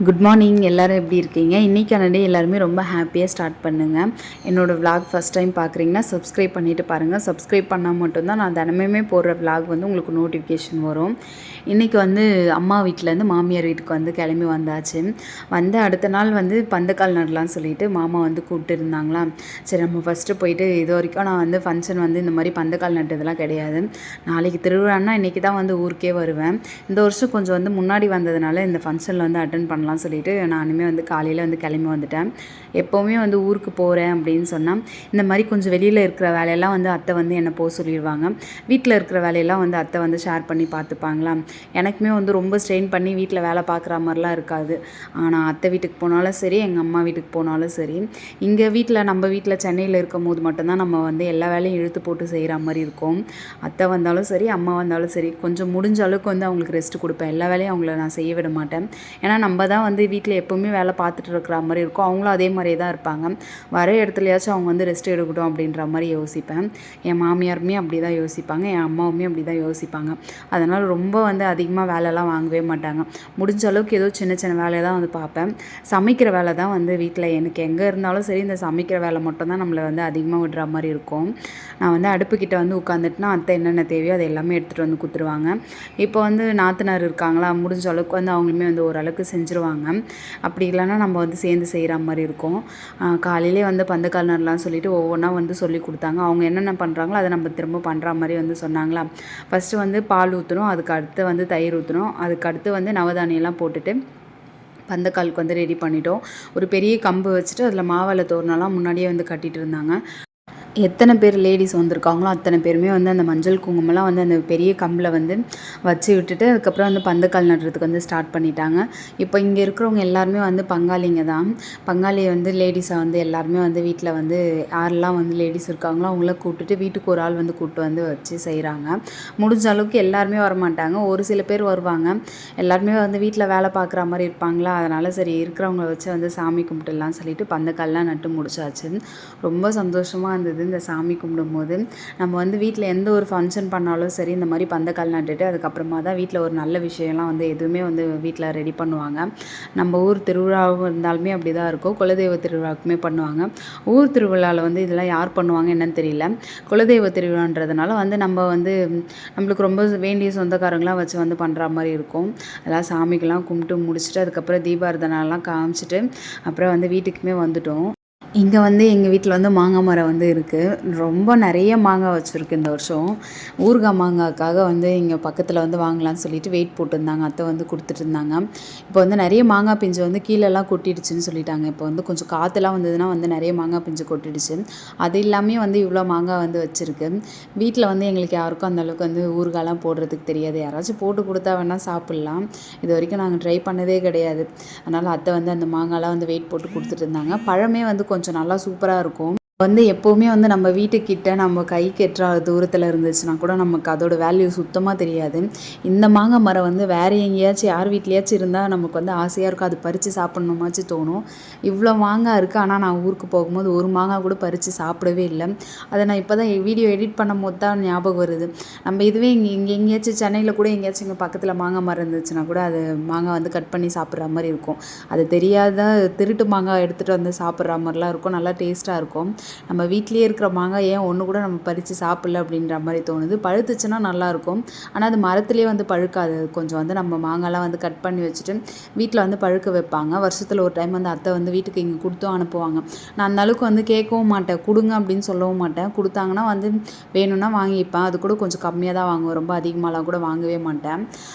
Good morning. எல்லோரும் எப்படி இருக்கீங்க? இன்றைக்கான டே எல்லாருமே ரொம்ப ஹாப்பியாக ஸ்டார்ட் பண்ணுங்கள். என்னோடய விலாக் ஃபஸ்ட் டைம் பார்க்குறீங்கன்னா சப்ஸ்கிரைப் பண்ணிவிட்டு பாருங்கள். சப்ஸ்கிரைப் பண்ணால் மட்டும்தான் நான் தினமுமே போடுற விலாக் வந்து உங்களுக்கு நோட்டிஃபிகேஷன் வரும். இன்றைக்கி வந்து அம்மா வீட்டிலேருந்து மாமியார் வீட்டுக்கு வந்து கிளம்பி வந்தாச்சு. வந்து அடுத்த நாள் வந்து பந்தக்கால் நடலான்னு சொல்லிட்டு மாமா வந்து கூப்பிட்டு இருந்தாங்களா. சரி, நம்ம ஃபஸ்ட்டு போயிட்டு இது வரைக்கும் நான் வந்து ஃபங்க்ஷன் வந்து இந்த மாதிரி பந்தக்கால் நட்டதெல்லாம் கிடையாது. நாளைக்கு திருவிழான்னா இன்றைக்கி தான் வந்து ஊருக்கே வருவேன். இந்த வருஷம் கொஞ்சம் வந்து முன்னாடி வந்ததுனால இந்த ஃபங்க்ஷனில் வந்து அட்டன் பண்ணலாம் சொல்லிட்டு நானுமே வந்து காலையில் வந்து கிளம்பி வந்துட்டேன். எப்போவுமே வந்து ஊருக்கு போகிறேன் அப்படின்னு சொன்னால் இந்த மாதிரி கொஞ்சம் வெளியில் இருக்கிற வேலையெல்லாம் வந்து அத்தை வந்து என்னை போக சொல்லிடுவாங்க. வீட்டில் இருக்கிற வேலையெல்லாம் வந்து அத்தை வந்து ஷேர் பண்ணி பார்த்துப்பாங்களா. எனக்குமே வந்து ரொம்ப ஸ்ட்ரெயின் பண்ணி வீட்டில் வேலை பார்க்குற மாதிரிலாம் இருக்காது. ஆனால் அத்தை வீட்டுக்கு போனாலும் சரி, எங்கள் அம்மா வீட்டுக்கு போனாலும் சரி, இங்கே வீட்டில் நம்ம வீட்டில் சென்னையில் இருக்கும் போது மட்டும்தான் நம்ம வந்து எல்லா வேலையும் இழுத்து போட்டு செய்கிற மாதிரி இருக்கும். அத்தை வந்தாலும் சரி, அம்மா வந்தாலும் சரி, கொஞ்சம் முடிஞ்ச அளவுக்கு வந்து அவங்களுக்கு ரெஸ்ட் கொடுப்பேன். எல்லா வேலையும் அவங்கள நான் செய்ய விட மாட்டேன். ஏன்னா நம்ம தான் வந்து வீட்டில் எப்போவுமே வேலை பார்த்துட்டு இருக்கிற மாதிரி இருக்கும். அவங்களும் அதே மாதிரியே தான் இருப்பாங்க. வர இடத்துலையாச்சும் அவங்க வந்து ரெஸ்ட் எடுக்கட்டும் அப்படின்ற மாதிரி யோசிப்பேன். என் மாமியாருமே அப்படி தான் யோசிப்பாங்க, என் அம்மாவுமே அப்படி தான் யோசிப்பாங்க. அதனால் ரொம்ப வந்து அதிகமாக வேலைலாம் வாங்கவே மாட்டாங்க. முடிஞ்ச அளவுக்கு ஏதோ சின்ன சின்ன வேலையை தான் வந்து பார்ப்பேன். சமைக்கிற வேலை தான் வந்து வீட்டில் எனக்கு எங்கே இருந்தாலும் சரி, இந்த சமைக்கிற வேலை மட்டும் தான் நம்மளை வந்து அதிகமாக விடுற மாதிரி இருக்கும். நான் வந்து அடுப்புக்கிட்ட வந்து உட்காந்துட்டுனா அத்தை என்னென்ன தேவையோ அதை எல்லாமே எடுத்துகிட்டு வந்து கொடுத்துருவாங்க. இப்போ வந்து நாத்தனார் இருக்காங்களா, முடிஞ்ச அளவுக்கு வந்து அவங்களுமே வந்து ஓரளவுக்கு செஞ்சுருவாங்க. அப்படி இல்லைன்னா நம்ம வந்து சேர்ந்து செய்கிற மாதிரி இருக்கும். காலையிலே வந்து பந்தக்கால் நடலான்னு சொல்லிட்டு ஒவ்வொன்றா வந்து சொல்லி கொடுத்தாங்க. அவங்க என்னென்ன பண்ணுறாங்களோ அதை நம்ம திரும்ப பண்ணுற மாதிரி வந்து சொன்னாங்களா. ஃபஸ்ட்டு வந்து பால் ஊற்றணும், அதுக்கு அடுத்து வந்து தயிர் ஊற்றணும், அதுக்கு அடுத்து வந்து நவதானியெல்லாம் போட்டுட்டு பந்தக்காலுக்கு வந்து ரெடி பண்ணிட்டோம். ஒரு பெரிய கம்பு வச்சுட்டு அதில் மாவளை தோரணெல்லாம் முன்னாடியே வந்து கட்டிகிட்டு இருந்தாங்க. எத்தனை பேர் லேடிஸ் வந்திருக்காங்களோ அத்தனை பேருமே வந்து அந்த மஞ்சள் குங்குமம்லாம் வந்து அந்த பெரிய கம்பில் வந்து வச்சு விட்டுட்டு அதுக்கப்புறம் வந்து பந்தக்கால் நடுறதுக்கு வந்து ஸ்டார்ட் பண்ணிட்டாங்க. இப்போ இங்கே இருக்கிறவங்க எல்லாருமே வந்து பங்காளிங்க தான். பங்காளி வந்து லேடிஸை வந்து எல்லாருமே வந்து வீட்டில் வந்து யாரெல்லாம் வந்து லேடிஸ் இருக்காங்களோ அவங்கள கூப்பிட்டுட்டு வீட்டுக்கு ஒரு ஆள் வந்து கூப்பிட்டு வந்து வச்சு செய்கிறாங்க. முடிஞ்ச அளவுக்கு எல்லாருமே வரமாட்டாங்க, ஒரு சில பேர் வருவாங்க. எல்லாருமே வந்து வீட்டில் வேலை பார்க்குற மாதிரி இருப்பாங்களா, அதனால் சரி இருக்கிறவங்கள வச்சு வந்து சாமி கும்பிட்டுலாம் சொல்லிட்டு பந்தக்கால்லாம் நட்டு முடிச்சாச்சு. ரொம்ப சந்தோஷமாக இருந்தது இந்த சாமி கும்பிடும்போது. நம்ம வந்து வீட்டில் எந்த ஒரு ஃபங்க்ஷன் பண்ணாலும் சரி, இந்த மாதிரி பந்தக்கால் நட்டுட்டு அதுக்கப்புறமா தான் வீட்டில் ஒரு நல்ல விஷயம்லாம் வந்து எதுவுமே வந்து வீட்டில் ரெடி பண்ணுவாங்க. நம்ம ஊர் திருவிழாவும் இருந்தாலுமே அப்படி தான் இருக்கும். குலதெய்வ திருவிழாவுக்குமே பண்ணுவாங்க. ஊர் திருவிழாவில் வந்து இதெல்லாம் யார் பண்ணுவாங்க என்னன்னு தெரியல. குலதெய்வ திருவிழான்றதுனால வந்து நம்ம வந்து நம்மளுக்கு ரொம்ப வேண்டிய சொந்தக்காரங்களாம் வச்சு வந்து பண்ணுற மாதிரி இருக்கும். அதெல்லாம் சாமிக்கெல்லாம் கும்பிட்டு முடிச்சுட்டு அதுக்கப்புறம் தீபாரதனைலாம் காமிச்சிட்டு அப்புறம் வந்து வீட்டுக்குமே வந்துட்டோம். இங்கே வந்து எங்கள் வீட்டில் வந்து மாங்காய் மரம் வந்து இருக்குது. ரொம்ப நிறைய மாங்காய் வச்சுருக்கு இந்த வருஷம். ஊறுகாய் மாங்காய்க்காக வந்து இங்கே பக்கத்தில் வந்து வாங்கலான்னு சொல்லிட்டு வெயிட் போட்டிருந்தாங்க. அத்தை வந்து கொடுத்துட்டு இருந்தாங்க. இப்போ வந்து நிறைய மாங்காய் பிஞ்சு வந்து கீழெல்லாம் கொட்டிடுச்சுன்னு சொல்லிட்டாங்க. இப்போ வந்து கொஞ்சம் காற்றுலாம் வந்ததுன்னா வந்து நிறைய மாங்காய் பிஞ்சு கொட்டிடுச்சு. அது இல்லாமே வந்து இவ்வளோ மாங்காய் வந்து வச்சுருக்கு. வீட்டில் வந்து எங்களுக்கு யாருக்கும் அந்தளவுக்கு வந்து ஊறுகாய்லாம் போடுறதுக்கு தெரியாது. யாராச்சும் போட்டு கொடுத்தா வேணால் சாப்பிட்லாம். இது வரைக்கும் நாங்கள் ட்ரை பண்ணதே கிடையாது. அதனால் அத்தை வந்து அந்த மாங்காய்லாம் வந்து வெயிட் போட்டு கொடுத்துட்டு இருந்தாங்க. பழமே வந்து கொஞ்சம் நல்லா சூப்பராக இருக்கும். வந்து எப்போவுமே வந்து நம்ம வீட்டுக்கிட்ட நம்ம கைக்கு எட்டுற தூரத்தில் இருந்துச்சுன்னா கூட நமக்கு அதோட வேல்யூ சுத்தமாக தெரியாது. இந்த மாங்காய் மரம் வந்து வேறு எங்கேயாச்சும் யார் வீட்லையாச்சும் இருந்தால் நமக்கு வந்து ஆசையாக இருக்கும், அது பறித்து சாப்பிட்ணுமாச்சு தோணும். இவ்வளோ மாங்காய் இருக்குது, ஆனால் நான் ஊருக்கு போகும்போது ஒரு மாங்காய் கூட பறித்து சாப்பிடவே இல்லை. அதை நான் இப்போ தான் வீடியோ எடிட் பண்ணும்போது தான் ஞாபகம் வருது. நம்ம இதுவே இங்கே எங்கேயாச்சும் சென்னையில் கூட எங்கேயாச்சும் இங்கே பக்கத்தில் மாங்காய் மரம் இருந்துச்சுன்னா கூட அது மாங்காய் வந்து கட் பண்ணி சாப்பிட்ற மாதிரி இருக்கும். அது தெரியாத திருட்டு மாங்காய் எடுத்துகிட்டு வந்து சாப்பிட்ற மாதிரிலாம் இருக்கும். நல்லா டேஸ்ட்டாக இருக்கும். நம்ம வீட்லேயே இருக்கிற மாங்காய் ஏன் ஒன்று கூட நம்ம பறித்து சாப்பிடல அப்படின்ற மாதிரி தோணுது. பழுத்துச்சுன்னா நல்லாயிருக்கும், ஆனால் அது மரத்துலேயே வந்து பழுக்காது. கொஞ்சம் வந்து நம்ம மாங்காய்லாம் வந்து கட் பண்ணி வச்சுட்டு வீட்டில் வந்து பழுக்க வைப்பாங்க. வருஷத்தில் ஒரு டைம் வந்து அத்தை வந்து வீட்டுக்கு இங்கே கொடுத்தும் அனுப்புவாங்க. நான் அந்த அளவுக்கு வந்து கேட்கவும் மாட்டேன், கொடுங்க அப்படின்னு சொல்லவும் மாட்டேன். கொடுத்தாங்கன்னா வந்து வேணும்னா வாங்கிப்பேன். அது கூட கொஞ்சம் கம்மியாக தான் வாங்குவேன், ரொம்ப அதிகமாகலாம் கூட வாங்கவே மாட்டேன்.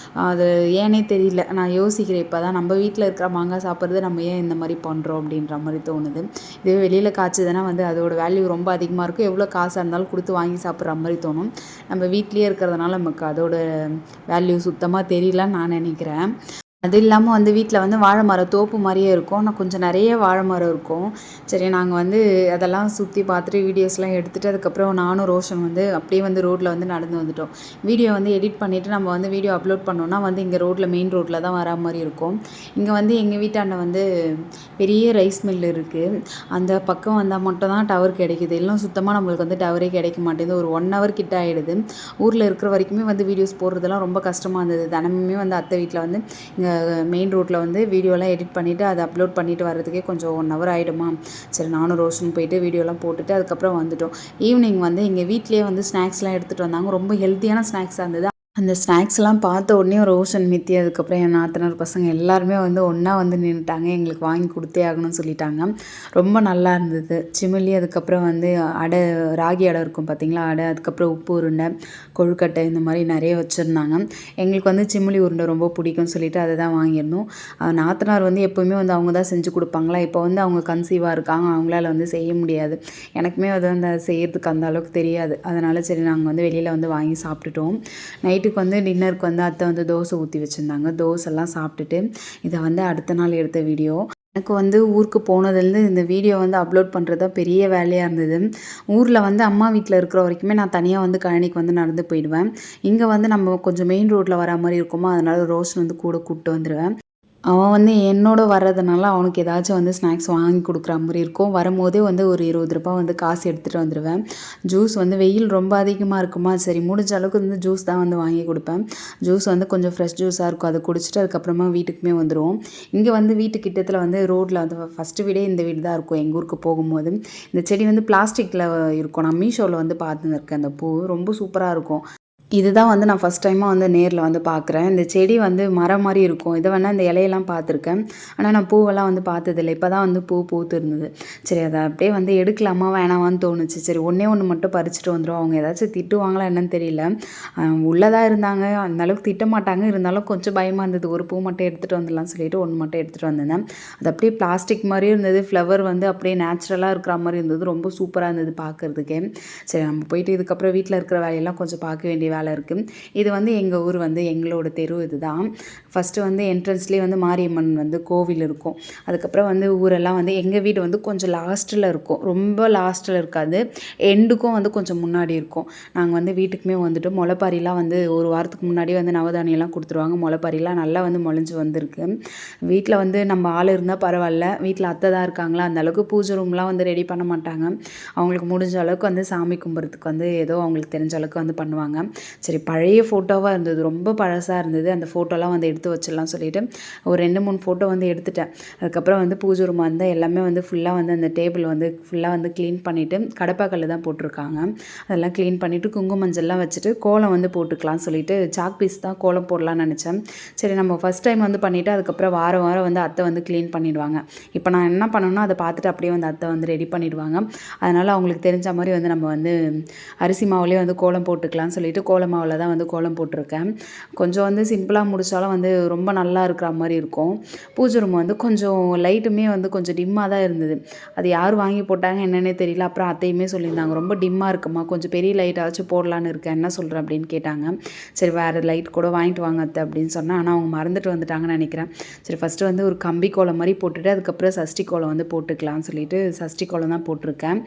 அது ஏனே தெரியல. நான் யோசிக்கிறேன் இப்போ தான், நம்ம வீட்டில் இருக்கிற மாங்காய் சாப்பிட்றது நம்ம ஏன் இந்த மாதிரி பண்ணுறோம் அப்படின்ற மாதிரி தோணுது. இதுவே வெளியில் காய்ச்சதுன்னா வந்து அதோட வேல்யூ ரொம்ப அதிகமாக இருக்கும். எவ்வளோ காசாக இருந்தாலும் கொடுத்து வாங்கி சாப்பிட்ற மாதிரி தோணும். நம்ம வீட்லேயே இருக்கிறதுனால நமக்கு அதோட வேல்யூ சுத்தமாக தெரியலன்னு நான் நினைக்கிறேன். அது இல்லாமல் வந்து வீட்டில் வந்து வாழை மரம் தோப்பு மாதிரியே இருக்கும். ஆனால் கொஞ்சம் நிறைய வாழை மரம் இருக்கும். சரி, நாங்கள் வந்து அதெல்லாம் சுற்றி பார்த்துட்டு வீடியோஸ்லாம் எடுத்துகிட்டு அதுக்கப்புறம் நானும் ரோஷன் வந்து அப்படியே வந்து ரோட்டில் வந்து நடந்து வந்துட்டோம். வீடியோ வந்து எடிட் பண்ணிவிட்டு நம்ம வந்து வீடியோ அப்லோட் பண்ணோன்னா வந்து இங்கே ரோட்டில் மெயின் ரோட்டில் தான் வரா மாதிரி இருக்கும். இங்கே வந்து எங்கள் வீட்டாண்ட வந்து பெரிய ரைஸ் மில் இருக்குது. அந்த பக்கம் வந்தால் மட்டும் தான் டவர் கிடைக்குது. இல்லை சுத்தமாக நம்மளுக்கு வந்து டவரே கிடைக்க மாட்டேங்குது. ஒரு 1 hour கிட்ட ஆகிடுது. ஊரில் இருக்கிற வரைக்குமே வந்து வீடியோஸ் போடுறதெல்லாம் ரொம்ப கஷ்டமாக இருந்தது. தினமுமே வந்து அத்தை வீட்டில் வந்து இங்கே மெயின் ரோட்டில் வந்து வீடியோலாம் எடிட் பண்ணிவிட்டு அதை அப்லோட் பண்ணிவிட்டு வரதுக்கே கொஞ்சம் 1 ஹவர் ஆகிடுமா. சரி நானும் ரோஷனும் போயிட்டு வீடியோலாம் போட்டுட்டு அதுக்கப்புறம் வந்துட்டோம். ஈவினிங் வந்து எங்கள் வீட்லேயே வந்து ஸ்நாக்ஸ்லாம் எடுத்துகிட்டு வந்தாங்க. ரொம்ப ஹெல்த்தியான ஸ்நாக்ஸாக இருந்தது. அந்த ஸ்நாக்ஸ்லாம் பார்த்த உடனே ரோஷன், மித்தி அதுக்கப்புறம் என் நாத்தனார் பசங்க எல்லாருமே வந்து ஒன்றா வந்து நின்றுட்டாங்க. எங்களுக்கு வாங்கி கொடுத்தே ஆகணும்னு சொல்லிட்டாங்க. ரொம்ப நல்லா இருந்தது. சிமிலி அதுக்கப்புறம் வந்து அடை, ராகி அடை இருக்கும் பார்த்தீங்களா, அடை, அதுக்கப்புறம் உப்பு உருண்டை, கொழுக்கட்டை இந்த மாதிரி நிறைய வச்சுருந்தாங்க. எங்களுக்கு வந்து சிமிலி உருண்டை ரொம்ப பிடிக்கும்னு சொல்லிட்டு அதை தான் வாங்கியிருந்தோம். நாத்தனார் வந்து எப்போவுமே வந்து அவங்க தான் செஞ்சு கொடுப்பாங்களா. இப்போ வந்து அவங்க கன்சீவாக இருக்காங்க, அவங்களால வந்து செய்ய முடியாது. எனக்குமே அது வந்து செய்யறதுக்கு அந்த அளவுக்கு தெரியாது. அதனால் சரி நாங்கள் வந்து வெளியில் வந்து வாங்கி சாப்பிட்டுட்டோம். நைட்டுக்கு வந்து டின்னருக்கு வந்து அத்தை வந்து தோசை ஊற்றி வச்சுருந்தாங்க. தோசைலாம் சாப்பிட்டுட்டு இதை வந்து அடுத்த நாள் எடுத்த வீடியோ. எனக்கு வந்து ஊருக்கு போனதுலேருந்து இந்த வீடியோ வந்து அப்லோட் பண்ணுறது தான் பெரிய வேலையாக இருந்தது. ஊரில் வந்து அம்மா வீட்டில் இருக்கிற வரைக்குமே நான் தனியாக வந்து கழனிக்கு வந்து நடந்து போயிடுவேன். இங்கே வந்து நம்ம கொஞ்சம் மெயின் ரோட்டில் வரா மாதிரி இருக்குமா, அதனால ரோஷன் வந்து கூட கூப்பிட்டு வந்துடுவேன். அவன் வந்து என்னோட வர்றதுனால அவனுக்கு ஏதாச்சும் வந்து ஸ்நாக்ஸ் வாங்கி கொடுக்குற மாதிரி இருக்கும். வரும்போதே வந்து ஒரு ₹20 வந்து காசு எடுத்துகிட்டு வந்துடுவேன். ஜூஸ் வந்து வெயில் ரொம்ப அதிகமாக இருக்குமா, சரி முடிஞ்ச அளவுக்கு வந்து ஜூஸ் தான் வந்து வாங்கி கொடுப்பேன். ஜூஸ் வந்து கொஞ்சம் ஃப்ரெஷ் ஜூஸாக இருக்கும். அதை குடிச்சிட்டு அதுக்கப்புறமா வீட்டுக்குமே வந்துடுவோம். இங்கே வந்து வீட்டு கிட்டத்தில் வந்து ரோட்டில் வந்து ஃபஸ்ட்டு வீடே இந்த வீடு தான் இருக்கும் எங்கள் ஊருக்கு போகும்போது. இந்த செடி வந்து பிளாஸ்டிக்கில் இருக்கும். நான் மீஷோவில் வந்து பார்த்துருக்கேன். அந்த பூ ரொம்ப சூப்பராக இருக்கும். இதுதான் வந்து நான் ஃபஸ்ட் டைமாக வந்து நேரில் வந்து பார்க்குறேன். இந்த செடி வந்து மரம் மாதிரி இருக்கும். இதை வேணால் இந்த இலையெல்லாம் பார்த்துருக்கேன். ஆனால் நான் பூவெல்லாம் வந்து பார்த்ததில்ல. இப்போ தான் வந்து பூ பூத்து இருந்தது. சரி அதை அப்படியே வந்து எடுக்கலாமா வேணாமான்னு தோணுச்சு. சரி ஒன்றே ஒன்று மட்டும் பறிச்சுட்டு வந்துடும். அவங்க ஏதாச்சும் திட்டுவாங்களா என்னன்னு தெரியல. உள்ளதாக இருந்தாங்க, அந்தளவுக்கு திட்ட மாட்டாங்க. இருந்தாலும் கொஞ்சம் பயமாக இருந்தது. ஒரு பூ மட்டும் எடுத்துகிட்டு வந்துடலாம்னு சொல்லிட்டு ஒன்று மட்டும் எடுத்துகிட்டு வந்திருந்தேன். அது அப்படியே பிளாஸ்டிக் மாதிரியும் இருந்தது. ஃப்ளவர் வந்து அப்படியே நேச்சுரலாக இருக்கிற மாதிரி இருந்தது. ரொம்ப சூப்பராக இருந்தது பார்க்குறதுக்கே. சரி நம்ம போயிட்டு இதுக்கப்புறம் வீட்டில் இருக்கிற வேலையெல்லாம் கொஞ்சம் பார்க்க வேண்டிய வேலை இருக்குது. இது வந்து எங்கள் ஊர் வந்து எங்களோட தெரு இதுதான். ஃபஸ்ட்டு வந்து என்ட்ரன்ஸ்லேயே வந்து மாரியம்மன் வந்து கோவில் இருக்கும். அதுக்கப்புறம் வந்து ஊரெல்லாம் வந்து எங்கள் வீடு வந்து கொஞ்சம் லாஸ்ட்டில் இருக்கும். ரொம்ப லாஸ்ட்டில் இருக்காது, எண்டுக்கும் வந்து கொஞ்சம் முன்னாடி இருக்கும். நாங்கள் வந்து வீட்டுக்குமே வந்துட்டு முளைப்பாரிலாம் வந்து ஒரு வாரத்துக்கு முன்னாடியே வந்து நவதானியெல்லாம் கொடுத்துருவாங்க. முளைப்பாரிலாம் நல்லா வந்து முளைஞ்சி வந்திருக்கு. வீட்டில் வந்து நம்ம ஆள் இருந்தால் பரவாயில்ல, வீட்டில் அத்தை தான் இருக்காங்களா, அந்தளவுக்கு பூஜை ரூம்லாம் வந்து ரெடி பண்ண மாட்டாங்க. அவங்களுக்கு முடிஞ்ச அளவுக்கு வந்து சாமி கும்பிட்றதுக்கு வந்து ஏதோ அவங்களுக்கு தெரிஞ்ச அளவுக்கு வந்து பண்ணுவாங்க. சரி பழைய ஃபோட்டோவாக இருந்தது, ரொம்ப பழசாக இருந்தது. அந்த ஃபோட்டோலாம் வந்து எடுத்து வச்சிடலாம் சொல்லிவிட்டு ஒரு 2-3 ஃபோட்டோ வந்து எடுத்துட்டேன். அதுக்கப்புறம் வந்து பூஜை ரூம் வந்து எல்லாமே வந்து ஃபுல்லாக வந்து அந்த டேபிள் வந்து ஃபுல்லாக வந்து க்ளீன் பண்ணிவிட்டு, கடப்பாக்கல் தான் போட்டிருக்காங்க, அதெல்லாம் க்ளீன் பண்ணிவிட்டு குங்கும மஞ்சள்லாம் வச்சுட்டு கோலம் வந்து போட்டுக்கலாம் சொல்லிவிட்டு சாக் பீஸ் தான் கோலம் போடலான்னு நினச்சேன். சரி நம்ம ஃபஸ்ட் டைம் வந்து பண்ணிவிட்டு அதுக்கப்புறம் வாரம் வாரம் வந்து அத்தை வந்து க்ளீன் பண்ணிடுவாங்க. இப்போ நான் என்ன பண்ணணும்னா அதை பார்த்துட்டு அப்படியே வந்து அத்தை வந்து ரெடி பண்ணிடுவாங்க. அதனால் அவங்களுக்கு தெரிஞ்ச மாதிரி வந்து நம்ம வந்து அரிசி மாவுலேயே வந்து கோலம் போட்டுக்கலாம்னு சொல்லிட்டு கோலம் மாவில் தான் வந்து கோலம் போட்டிருக்கேன். கொஞ்சம் வந்து சிம்பிளாக முடித்தாலும் வந்து ரொம்ப நல்லா இருக்கிற மாதிரி இருக்கும். பூஜை ரூம் வந்து கொஞ்சம் லைட்டுமே வந்து கொஞ்சம் டிம்மாக தான் இருந்தது. அது யார் வாங்கி போட்டாங்க என்னன்னே தெரியல. அப்புறம் அத்தையுமே சொல்லியிருந்தாங்க, ரொம்ப டிம்மாக இருக்குமா, கொஞ்சம் பெரிய லைட்டாச்சும் போடலான்னு இருக்கேன், என்ன சொல்கிறேன் அப்படின்னு கேட்டாங்க. சரி வேறு லைட் கூட வாங்கிட்டு வாங்க அத்தை அப்படின்னு சொன்னேன். ஆனால் அவங்க மறந்துட்டு வந்துட்டாங்கன்னு நினைக்கிறேன். சரி ஃபஸ்ட்டு வந்து ஒரு கம்பி கோலம் மாதிரி போட்டுட்டு அதுக்கப்புறம் சஷ்டி கோலம் வந்து போட்டுக்கலாம்னு சொல்லிட்டு சஷ்டி கோலம் தான் போட்டிருக்கேன்.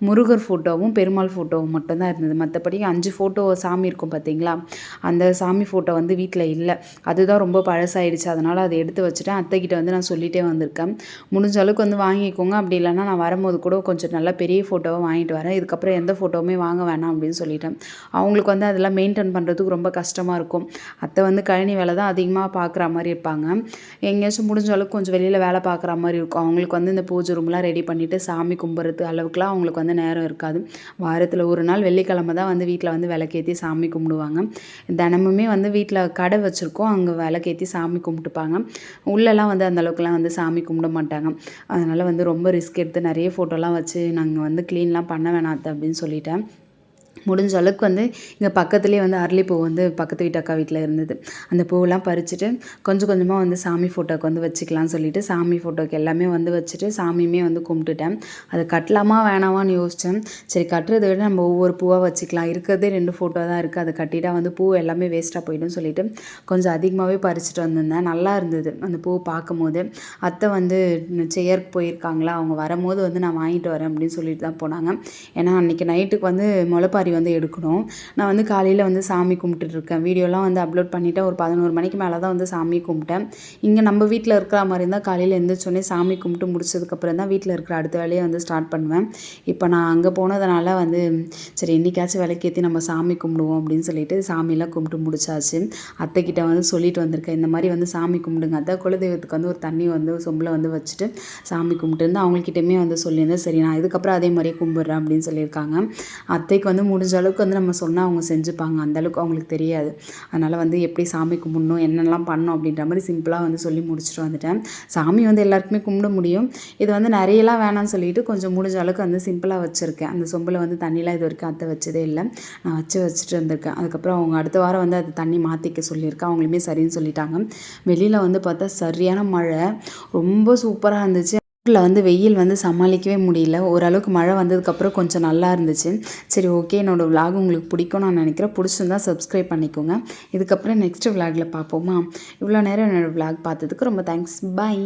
முருகர் ஃபோட்டோவும் பெருமாள் ஃபோட்டோவும் மட்டும்தான் இருந்தது. மற்றபடி 5 ஃபோட்டோ சாமி இருக்கும் பார்த்தீங்களா, அந்த சாமி ஃபோட்டோ வந்து வீட்டில் இல்லை. அதுதான் ரொம்ப பழசாயிடுச்சு. அதனால் அதை எடுத்து வச்சுட்டேன். அத்தைக்கிட்ட வந்து நான் சொல்லிகிட்டே வந்திருக்கேன், முடிஞ்ச அளவுக்கு வந்து வாங்கிக்கோங்க, அப்படி இல்லைன்னா நான் வரும்போது கூட கொஞ்சம் நல்லா பெரிய ஃபோட்டோவாக வாங்கிட்டு வரேன், இதுக்கப்புறம் எந்த ஃபோட்டோவுமே வாங்க வேணாம் அப்படின்னு சொல்லிட்டேன். அவங்களுக்கு வந்து அதெல்லாம் மெயின்டைன் பண்ணுறதுக்கு ரொம்ப கஷ்டமாக இருக்கும். அத்தை வந்து கழனி வேலை தான் அதிகமாக பார்க்குற மாதிரி இருப்பாங்க. எங்கேயாச்சும் முடிஞ்ச அளவுக்கு கொஞ்சம் வெளியில் வேலை பார்க்குற மாதிரி இருக்கும். அவங்களுக்கு வந்து இந்த பூஜை ரூம்லாம் ரெடி பண்ணிவிட்டு சாமி கும்பிட்றது அளவுக்குலாம் அவங்களுக்கு வந்து நேரம் இருக்காது. வாரத்தில் ஒரு நாள் வெள்ளிக்கிழமை தான் வந்து வீட்டில் வந்து விளக்கேற்றி சாமி கும்பிடுவாங்க. தினமுமே வந்து வீட்டில் கடை வச்சுருக்கோம், அங்கே விளக்கேற்றி சாமி கும்பிட்டுப்பாங்க. உள்ளெல்லாம் வந்து அந்தளவுக்குலாம் வந்து சாமி கும்பிட மாட்டாங்க. அதனால் வந்து ரொம்ப ரிஸ்க் எடுத்து நிறைய ஃபோட்டோலாம் வச்சு நாங்கள் வந்து க்ளீன்லாம் பண்ண வேணாம் அத்தை அப்படின்னு சொல்லிட்டேன். முடிஞ்ச அளவுக்கு வந்து இங்கே பக்கத்துலேயே வந்து அரளிப்பூ வந்து பக்கத்து வீட்டு அக்கா வீட்டில் இருந்தது. அந்த பூவெல்லாம் பறிச்சுட்டு கொஞ்சம் கொஞ்சமாக வந்து சாமி ஃபோட்டோக்கு வந்து வச்சுக்கலாம்னு சொல்லிட்டு சாமி ஃபோட்டோக்கு எல்லாமே வந்து வச்சுட்டு சாமியுமே வந்து கும்பிட்டுட்டேன். அதை கட்டலாமா வேணாமான்னு யோசித்தேன். சரி கட்டுறதை விட நம்ம ஒவ்வொரு பூவாக வச்சுக்கலாம், இருக்கிறதே 2 ஃபோட்டோ தான் இருக்குது, அதை கட்டிட்டா வந்து பூ எல்லாமே வேஸ்ட்டாக போய்டும் சொல்லிட்டு கொஞ்சம் அதிகமாகவே பறிச்சுட்டு வந்திருந்தேன். நல்லா இருந்தது அந்த பூ பார்க்கும்போது. அத்தை வந்து செய்யறக்கு போயிருக்காங்களா, அவங்க வரும்போது வந்து நான் வாங்கிட்டு வரேன் அப்படின்னு சொல்லிட்டு தான் போனாங்க. ஏன்னா அன்றைக்கி நைட்டுக்கு வந்து முளைப்பாரி வாரி வந்து எடுக்கணும். நான் வந்து காலையில் வந்து சாமி கும்பிட்டுருக்கேன். வீடியோலாம் வந்து அப்லோட் பண்ணிவிட்டேன். ஒரு 11 மணிக்கு மேலே தான் வந்து சாமி கும்பிட்டேன். இங்கே நம்ம வீட்டில் இருக்கிற மாதிரி இருந்தால் காலையில் எழுந்திரிச்சோடனே சாமி கும்பிட்டு முடிச்சதுக்கப்புறம் தான் வீட்டில் இருக்கிற அடுத்த வேலையை வந்து ஸ்டார்ட் பண்ணுவேன். இப்போ நான் அங்கே போனதுனால வந்து சரி இன்றைக்காச்சும் விளக்கேற்றி நம்ம சாமி கும்பிடுவோம் அப்படின்னு சொல்லிட்டு சாமியெல்லாம் கும்பிட்டு முடிச்சாச்சு. அத்தைக்கிட்ட வந்து சொல்லிட்டு வந்திருக்கேன், இந்த மாதிரி வந்து சாமி கும்பிடுங்க அத்தை, குலதெய்வத்துக்கு வந்து ஒரு தண்ணி வந்து சொம்பில் வந்து வச்சுட்டு சாமி கும்பிட்டு இருந்து அவங்கக்கிட்டேயுமே வந்து சொல்லியிருந்தேன். சரி நான் இதுக்கப்புறம் அதே மாதிரியே கும்பிட்றேன் அப்படின்னு சொல்லியிருக்காங்க. அத்தைக்கு வந்து முடிஞ்ச அளவுக்கு வந்து நம்ம சொன்னால் அவங்க செஞ்சுப்பாங்க, அந்தளவுக்கு அவங்களுக்கு தெரியாது. அதனால் வந்து எப்படி சாமி கும்பிடணும் என்னென்னலாம் பண்ணணும் அப்படின்ற மாதிரி சிம்பிளாக வந்து சொல்லி முடிச்சுட்டு வந்துட்டேன். சாமி வந்து எல்லாருக்குமே கும்பிட முடியும். இது வந்து நிறையலாம் வேணாம்னு சொல்லிட்டு கொஞ்சம் முடிஞ்ச அளவுக்கு வந்து சிம்பிளாக வச்சுருக்கேன். அந்த சொம்பில் வந்து தண்ணிலாம் இது வரைக்கும் அத்தை வச்சதே இல்லை. நான் வச்சுட்டு வந்திருக்கேன். அதுக்கப்புறம் அவங்க அடுத்த வாரம் வந்து அது தண்ணி மாற்றிக்க சொல்லியிருக்கேன். அவங்களுமே சரின்னு சொல்லிட்டாங்க. வெளியில் வந்து பார்த்தா சரியான மழை, ரொம்ப சூப்பராக இருந்துச்சு. ஊரில் வந்து வெயில் வந்து சமாளிக்கவே முடியல. ஓரளவுக்கு மழை வந்ததுக்கப்புறம் கொஞ்சம் நல்லா இருந்துச்சு. சரி ஓகே, என்னோடய விலாக் உங்களுக்கு பிடிக்கும் நான் நினைக்கிறேன். பிடிச்சிருந்தா சப்ஸ்கிரைப் பண்ணிக்கோங்க. இதுக்கப்புறம் நெக்ஸ்ட் விலாகில் பார்ப்போமா? இவ்வளோ நேரம் என்னோடய விலாக் பார்த்ததுக்கு ரொம்ப தேங்க்ஸ். பை.